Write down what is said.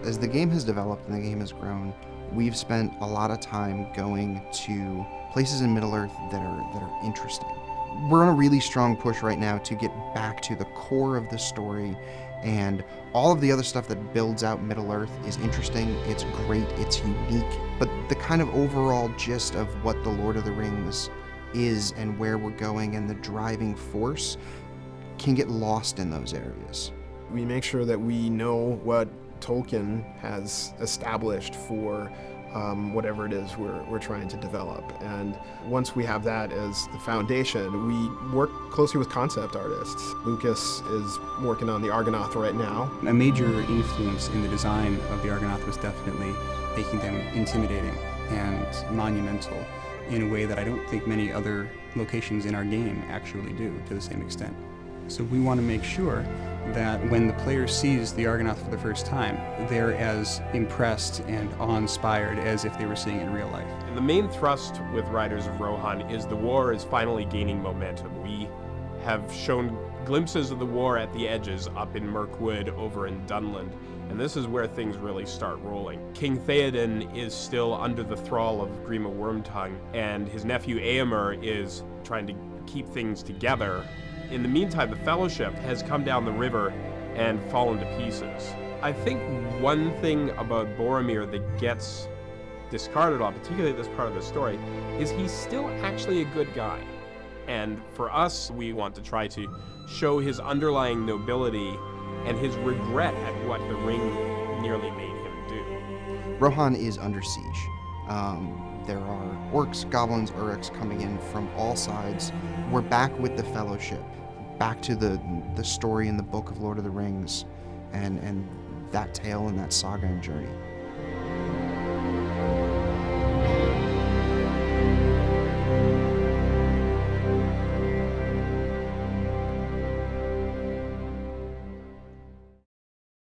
As the game has developed and the game has grown, we've spent a lot of time going to places in Middle-earth that are interesting. We're on a really strong push right now to get back to the core of the story, and all of the other stuff that builds out Middle-earth is interesting, it's great, it's unique, but the kind of overall gist of what the Lord of the Rings is and where we're going and the driving force can get lost in those areas. We make sure that we know what Tolkien has established for whatever it is we're trying to develop. And once we have that as the foundation, we work closely with concept artists. Lucas is working on the Argonath right now. A major influence in the design of the Argonath was definitely making them intimidating and monumental in a way that I don't think many other locations in our game actually do to the same extent. So we want to make sure that when the player sees the Argonath for the first time, they're as impressed and awe-inspired as if they were seeing it in real life. And the main thrust with Riders of Rohan is the war is finally gaining momentum. We have shown glimpses of the war at the edges up in Mirkwood, over in Dunland, and this is where things really start rolling. King Theoden is still under the thrall of Grima Wormtongue, and his nephew Éomer is trying to keep things together. In the meantime, the Fellowship has come down the river and fallen to pieces. I think one thing about Boromir that gets discarded on, particularly this part of the story, is he's still actually a good guy. And for us, we want to try to show his underlying nobility and his regret at what the ring nearly made him do. Rohan is under siege. There are orcs, goblins, uruks coming in from all sides. We're back with the Fellowship, back to the story in the book of Lord of the Rings, and that tale and that saga and journey.